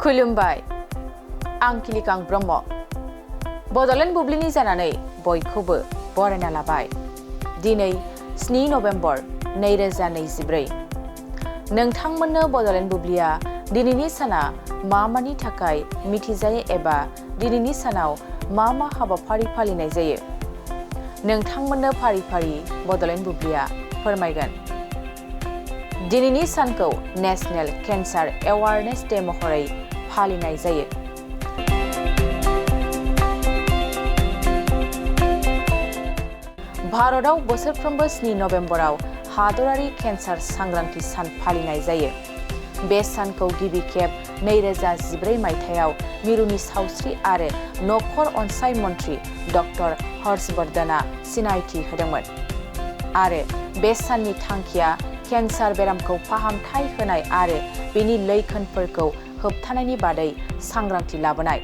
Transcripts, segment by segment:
खुलुमबाय आं किलिकां ब्रह्म बड'लेण्ड बुब्लिनि जानानै बयखौबो बरायना लाबाय दिनै 7 नभेम्बर 2024 नोंथांमोननो बड'लेण्ड बुब्लिया दिनैनि साना मानि थाखाय मिथिजायो एबा दिनैनि सानाव मा हाबाफारि फालिनाय जायो नोंथांमोननो फारि फारि बड'लेण्ड बुब्लिया फोरमायगोन दिनैनि सानखौ नेशनेल केन्सार एवारनेस डे महरै फालिनाय जायो भारताव बोसोरफ्रोमबो 7 नभेम्बराव हादरारि केन्सार सांग्रांथि सान फालिनाय जायो बे सानखौ गिबि खेब 2014 मायथाइयाव मिरुनि सावस्रि आरो नखर अनसाय मन्थ्रि डक्टर हर्षवर्धना सिनायथि होदोंमोन आरो बे साननि थांखिया केन्सार बेरामखौ फाहामथाय होनाय आरो बेनि लैखोनफोरखौ होबथानायनि बादै सांग्रांथि लाबोनाय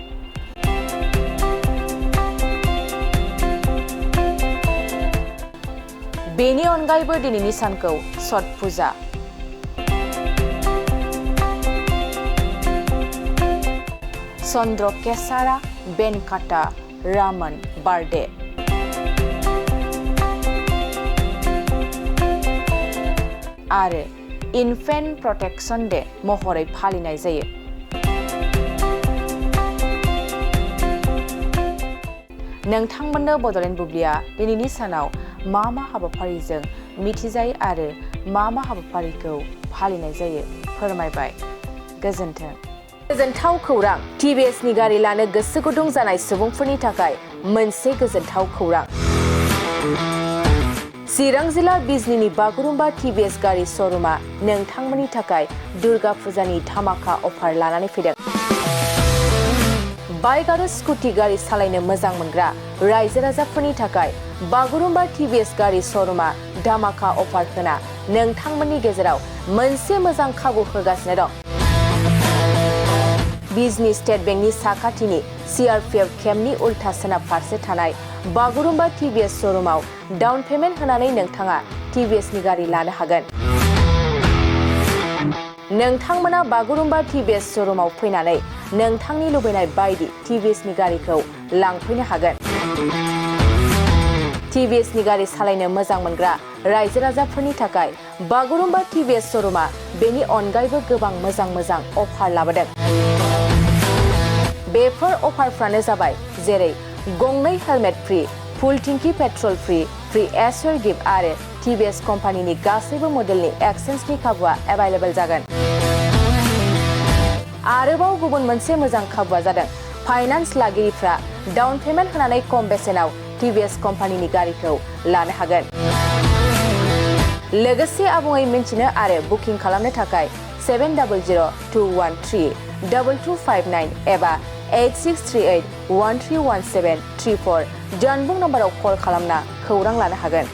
बेनि अनगायैबो दिनैनि सानखौ छठ पुजा चन्द्रकेसारा वेंकटा रामन बार्थडे आरो इनफेन्ट प्रटेक्शन डे महरै फालिनाय जायो नोंथांमोननो बड'लेण्ड बुब्लिया दिनैनि सानाव मा हाबाफारिजों मिथिजायो आरो मा हाबाफारिखौ फालिनाय जायो फोरमायबाय गोजोन्थों गोजोनथाव खौरां टिभिएस नि गारि लानो गोसो गुदुं जानाय सुबुंफोरनि थाखाय मोनसे गोजोनथाव खौरां चिरां जिल्ला बिजनीनि बागुरुम्बा टिभिएस गारि श'रुमा नोंथांमोननि थाखाय दुर्गा फुजानि धामाका अफार लानानै फैदों बाइक आरो स्कुटि गारि सालायनो मोजां मोनग्रा रायजो राजाफोरनि थाखाय बागुरुम्बा टिभिएस गारि श'रुमा धामाका अफार होना नोंथांमोननि गेजेराव मोनसे मोजां खाबु होगासिनो दं बिजनी स्टेट बेंकनि साखाथिनि सीआरपीएफ केम्पनि उल्था सोनाब फारसे थानाय बागुरुम्बा टिभिएस श'रुमाव डाउन पेमेन्ट होनानै नोंथाङा टिभिएस नि गारि लानो हागोन नोंथांमोना बागुरुम्बा टिभिएस श'रुमाव फैनानै नोंथांनि लुबैनाय बायदि टिभिएस नि गारिखौ लांफैनो हागोन टिभिएस नि गारि सालायनो मोजां मोनग्रा रायजो राजाफोरनि थाखाय बागुरुम्बा टिभिएस श'रुमा बेनि अनगायैबो गोबां मोजां अफार लाबोदों बेफोर अफारफ्रानो जाबाय जेरै गंनै हेलमेट फ्री फुल टिंकी पेट्रल फ्री एसर गिफ्ट आरो टिभिएस कम्पानीनि गासैबो मडेलनि एक्सचेन्जनि खाबुआ एभेलेबल जागोन आरोबाव गुबुन मोनसे मोजां खाबुआ जादों फाइनान्स लागिरिफ्रा डाउन पेमेन्ट होनानै खम बेसेनाव टिभिएस कम्पानीनि गारिखौ लानो हागोन लोगोसे आबुङै मिन्थिनो आरो बुकिं खालामनो थाखाय 7002132259 एबा 8638131734 जानबुं नम्बराव कल खालामना खौरां लानो हागोन